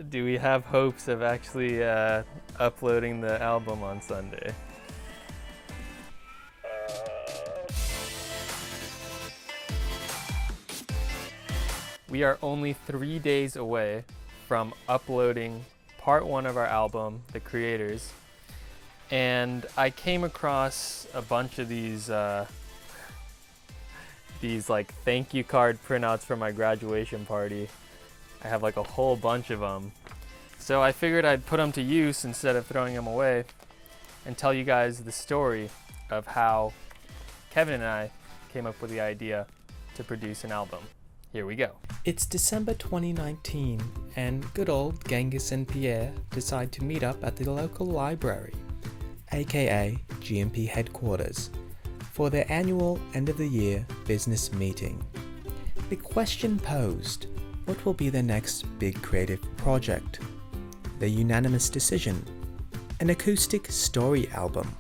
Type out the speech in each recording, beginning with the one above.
Do we have hopes of actually uploading the album on Sunday? We are only 3 days away from uploading part 1 of our album, The Creators, and I came across a bunch of these like thank you card printouts for my graduation party. I have like a whole bunch of them. So I figured I'd put them to use instead of throwing them away and tell you guys the story of how Kevin and I came up with the idea to produce an album. Here we go. It's December 2019 and good old Genghis and Pierre decide to meet up at the local library, aka GMP headquarters, for their annual end of the year business meeting. The question posed, what will be their next big creative project? Their unanimous decision, an acoustic story album.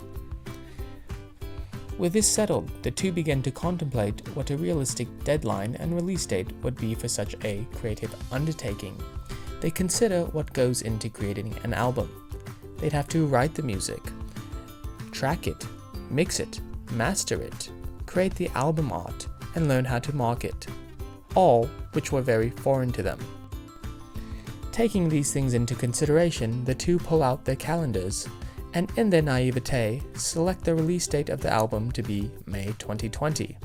With this settled, the two began to contemplate what a realistic deadline and release date would be for such a creative undertaking. They consider what goes into creating an album. They'd have to write the music, track it, mix it, master it, create the album art, and learn how to market, all which were very foreign to them. Taking these things into consideration, the two pull out their calendars and in their naivete select the release date of the album to be May 2020,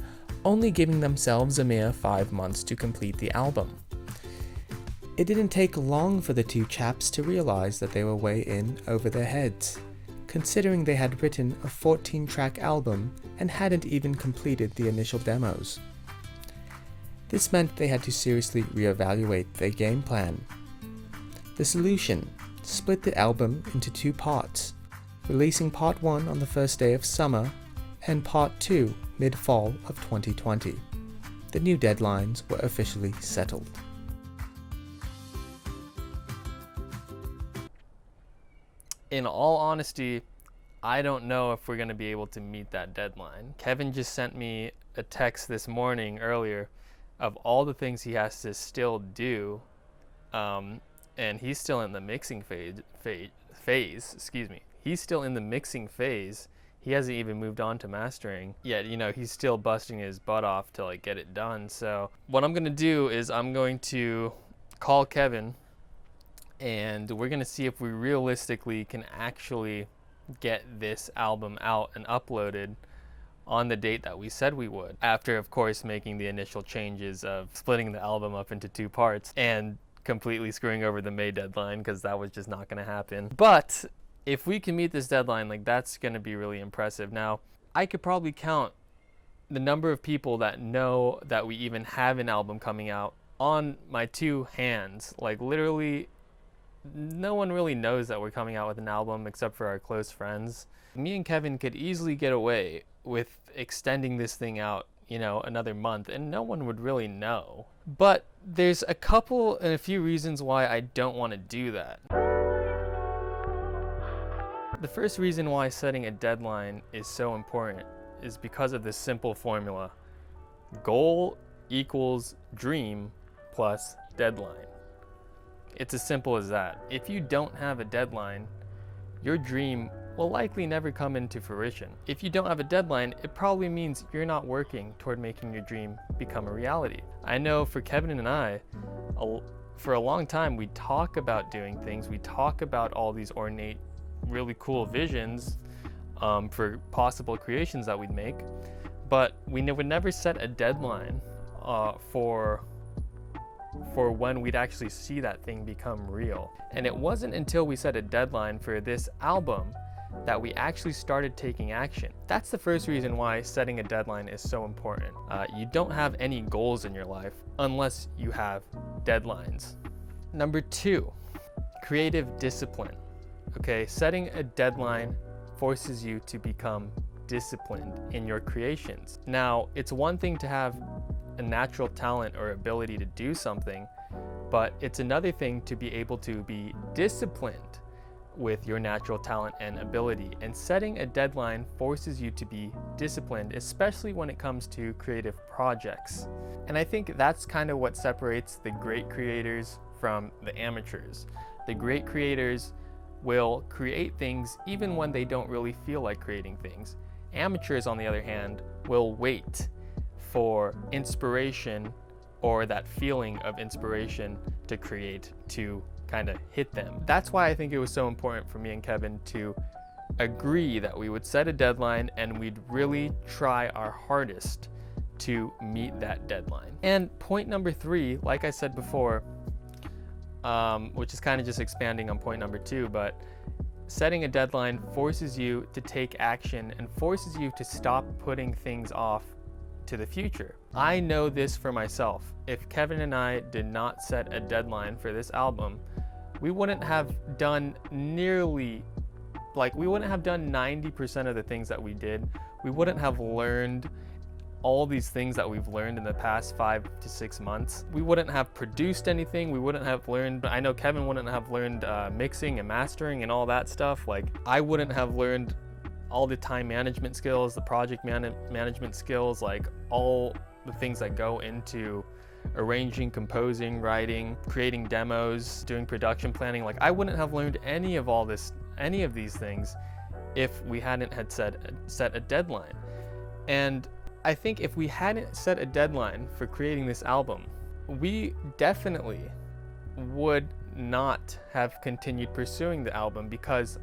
only giving themselves a mere 5 months to complete the album. It didn't take long for the two chaps to realize that they were way in over their heads, considering they had written a 14-track album and hadn't even completed the initial demos. This meant they had to seriously reevaluate their game plan. The solution: split the album into 2 parts, releasing part 1 on the first day of summer and part 2 mid-fall of 2020. The new deadlines were officially settled. In all honesty, I don't know if we're going to be able to meet that deadline. Kevin just sent me a text this morning earlier of all the things he has to still do, and he's still in the mixing phase. He's still in the mixing phase. He hasn't even moved on to mastering yet. He's still busting his butt off to like get it done. So what I'm gonna do is I'm going to call Kevin and we're gonna see if we realistically can actually get this album out and uploaded on the date that we said we would, after of course making the initial changes of splitting the album up into 2 parts and completely screwing over the May deadline, because that was just not going to happen. But if we can meet this deadline, like, that's going to be really impressive. Now, I could probably count the number of people that know that we even have an album coming out on my 2 hands. Like, literally no one really knows that we're coming out with an album except for our close friends. Me and Kevin could easily get away with extending this thing out, another month, and no one would really know. But there's a few reasons why I don't want to do that. The first reason why setting a deadline is so important is because of this simple formula: goal equals dream plus deadline. It's as simple as that. If you don't have a deadline, your dream will likely never come into fruition. If you don't have a deadline, it probably means you're not working toward making your dream become a reality. I know for Kevin and I, for a long time, we talk about doing things. We talk about all these ornate, really cool visions for possible creations that we'd make, but we would never set a deadline for when we'd actually see that thing become real. And it wasn't until we set a deadline for this album that we actually started taking action. That's the first reason why setting a deadline is so important. You don't have any goals in your life unless you have deadlines. Number 2, creative discipline. Okay, setting a deadline forces you to become disciplined in your creations. Now, it's one thing to have a natural talent or ability to do something, but it's another thing to be able to be disciplined with your natural talent and ability. And setting a deadline forces you to be disciplined, especially when it comes to creative projects. And I think that's kind of what separates the great creators from the amateurs. The great creators will create things even when they don't really feel like creating things. Amateurs, on the other hand, will wait for inspiration or that feeling of inspiration to create to kind of hit them. That's why I think it was so important for me and Kevin to agree that we would set a deadline and we'd really try our hardest to meet that deadline. And point number 3, like I said before, which is kind of just expanding on point number 2, but setting a deadline forces you to take action and forces you to stop putting things off to the future. I know this for myself. If Kevin and I did not set a deadline for this album, we wouldn't have done we wouldn't have done 90% of the things that we did. We wouldn't have learned all these things that we've learned in the past 5 to 6 months. We wouldn't have produced anything. We wouldn't have learned, I know Kevin wouldn't have learned mixing and mastering and all that stuff. Like, I wouldn't have learned all the time management skills, the project management skills, like all the things that go into arranging, composing, writing, creating demos, doing production planning. Like, I wouldn't have learned any of these things if we hadn't had set a deadline. And I think if we hadn't set a deadline for creating this album, we definitely would not have continued pursuing the album, because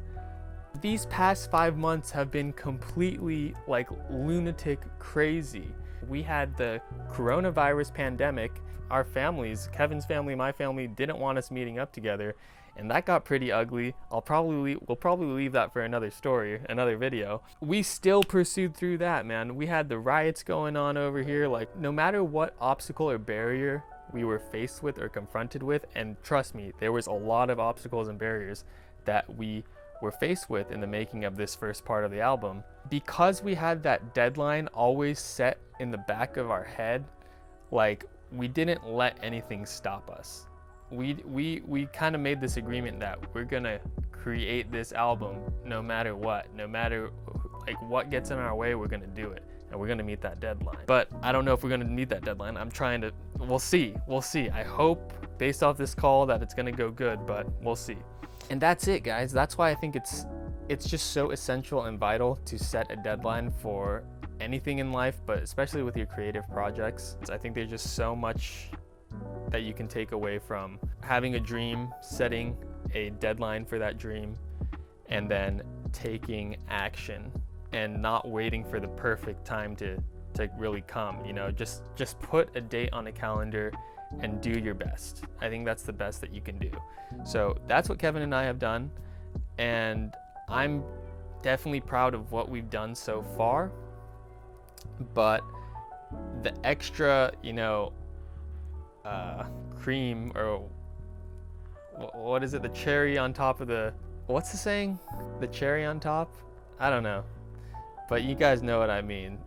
these past 5 months have been completely like lunatic crazy. We had the coronavirus pandemic. Our families, Kevin's family, my family, didn't want us meeting up together, and that got pretty ugly. We'll probably leave that for another story, another video. We still pursued through that, man. We had the riots going on over here. Like, no matter what obstacle or barrier we were faced with or confronted with, and trust me, there was a lot of obstacles and barriers that we were faced with in the making of this first part of the album. Because we had that deadline always set in the back of our head, like, we didn't let anything stop us. We kind of made this agreement that we're gonna create this album no matter what, no matter like what gets in our way, we're gonna do it, and we're gonna meet that deadline. But I don't know if we're gonna meet that deadline. We'll see. I hope based off this call that it's gonna go good, but we'll see. And that's it, guys. That's why I think it's just so essential and vital to set a deadline for anything in life, but especially with your creative projects. I think there's just so much that you can take away from having a dream, setting a deadline for that dream, and then taking action and not waiting for the perfect time to really come. You know, just put a date on a calendar and do your best. I think that's the best that you can do. So that's what Kevin and I have done, and I'm definitely proud of what we've done so far. But the extra, cream, or what is it? The cherry on top of what's the saying? The cherry on top? I don't know. But you guys know what I mean.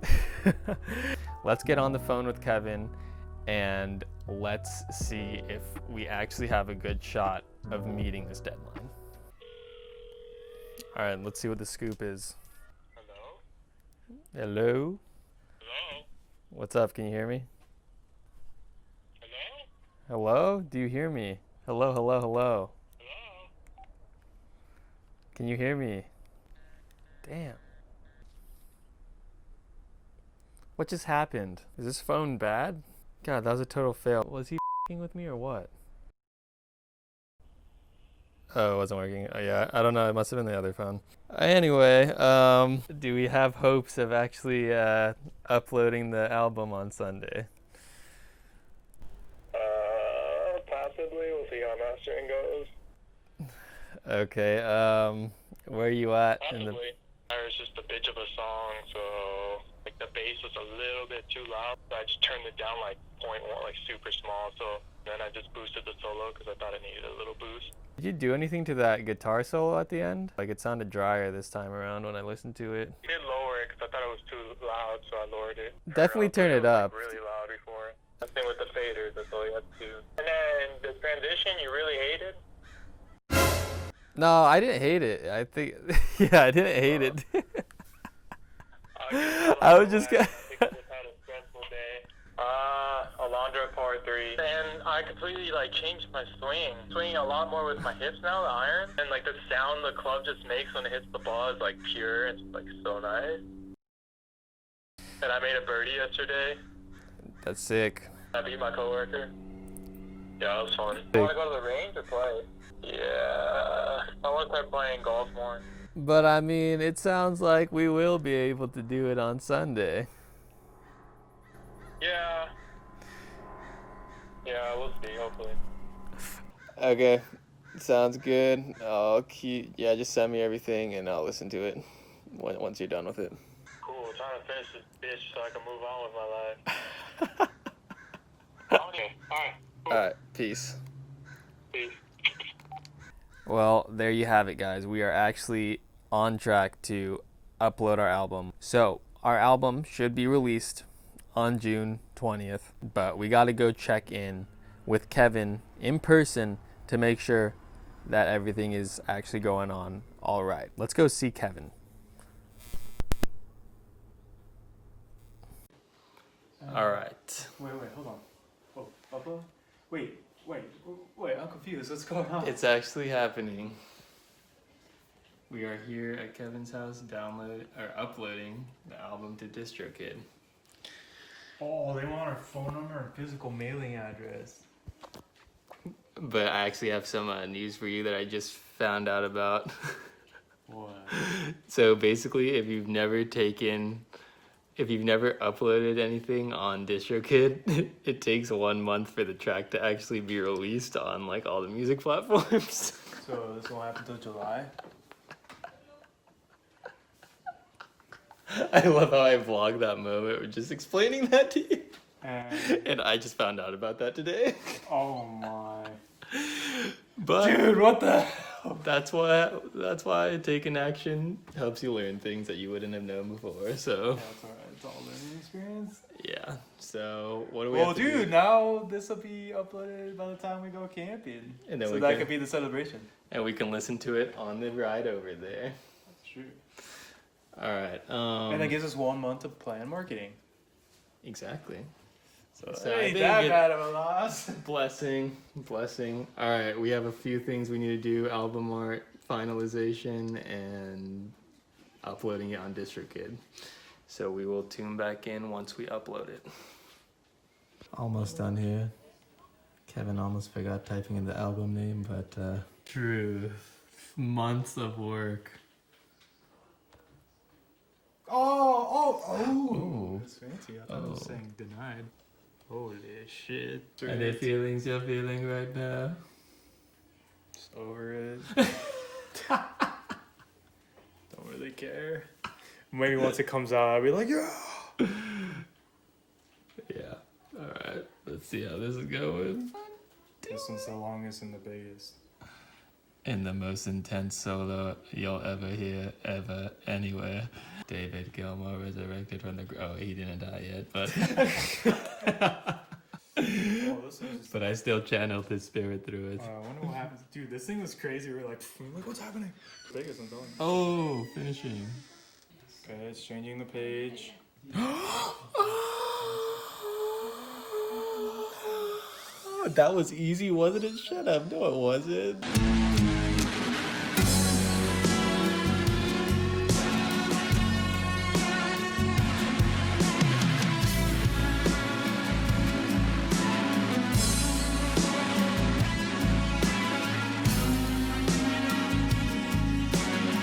Let's get on the phone with Kevin and let's see if we actually have a good shot of meeting this deadline. All right, let's see what the scoop is. Hello? Hello? Hello? What's up? Can you hear me? Hello? Hello? Do you hear me? Hello, hello, hello. Hello? Can you hear me? Damn. What just happened? Is this phone bad? God, that was a total fail. Was he f***ing with me or what? Oh, it wasn't working. Oh yeah, I don't know. It must have been the other phone. Anyway, do we have hopes of actually uploading the album on Sunday? Possibly. We'll see how mastering goes. Okay, where are you at? Possibly. It's just a bitch of a song, so like the bass was a little bit too loud. So I just turned it down like 0.1, like super small. So then I just boosted the solo because I thought it needed a little boost. Did you do anything to that guitar solo at the end? Like, it sounded drier this time around when I listened to it. I did lower it because I thought it was too loud, so I lowered it. Definitely turn it up. Like really loud before. That thing with the faders, that's all you have to do. And then the transition, you really hated? No, I didn't hate it. I think, yeah, I didn't hate it. I was just had a stressful day. Alondra Part 3. And I completely like changed my swing. Swinging a lot more with my hips now, the iron, and like the sound the club just makes when it hits the ball is like pure and like so nice. And I made a birdie yesterday. That's sick. I beat my coworker. Yeah, it was fun. You want to go to the range or play? Yeah, I want to start playing golf more. But I mean, it sounds like we will be able to do it on Sunday. Yeah. Yeah, we'll see, hopefully. Okay, sounds good. Yeah, just send me everything and I'll listen to it once you're done with it. Cool, trying to finish this bitch so I can move on with my life. Okay, alright. Cool. Alright, peace. Peace. Well, there you have it, guys. We are actually on track to upload our album. So, our album should be released on June 20th, but we got to go check in with Kevin in person to make sure that everything is actually going on all right. Let's go see Kevin. All right. Wait, hold on. Oh, upload? Wait, I'm confused. What's going on? It's actually happening. We are here at Kevin's house uploading the album to DistroKid. Oh, they want our phone number and physical mailing address. But I actually have some news for you that I just found out about. What? So basically, if you've never uploaded anything on DistroKid, it takes 1 month for the track to actually be released on like all the music platforms. So this won't happen until July? I love how I vlogged that moment with just explaining that to you. And, And I just found out about that today. oh my. But Dude, what the hell? that's why taking action helps you learn things that you wouldn't have known before. So That's alright. It's all learning experience. yeah. So what do we Well, have to dude, do? now this will be uploaded by the time we go camping. And then so we that can- could be the celebration. And we can listen to it on the ride over there. That's true. All right. And that gives us 1 month of planned marketing. Exactly. So, So it I ain't think that it- bad of a loss. Blessing. All right, we have a few things we need to do: album art, finalization, and uploading it on DistroKid. So we will tune back in once we upload it. Almost done here. Kevin almost forgot typing in the album name, but true. Months of work. Oh! That's fancy. I thought it was Oh. saying denied. Holy shit. Any feelings you're feeling right now? Just over it. Don't really care. Maybe once it comes out, I'll be like, yeah! Yeah. All right. Let's see how this is going. This one's the longest and the biggest. In the most intense solo you'll ever hear, ever, anywhere. David Gilmour resurrected from the grave. Oh, he didn't die yet, but Oh, this one's just... but I still channeled his spirit through it. I wonder what happens. Dude, this thing was crazy. We're like, what's happening? Biggest, I'm telling you. Oh, finishing. Okay, it's changing the page. That was easy, wasn't it? Shut up. No, it wasn't.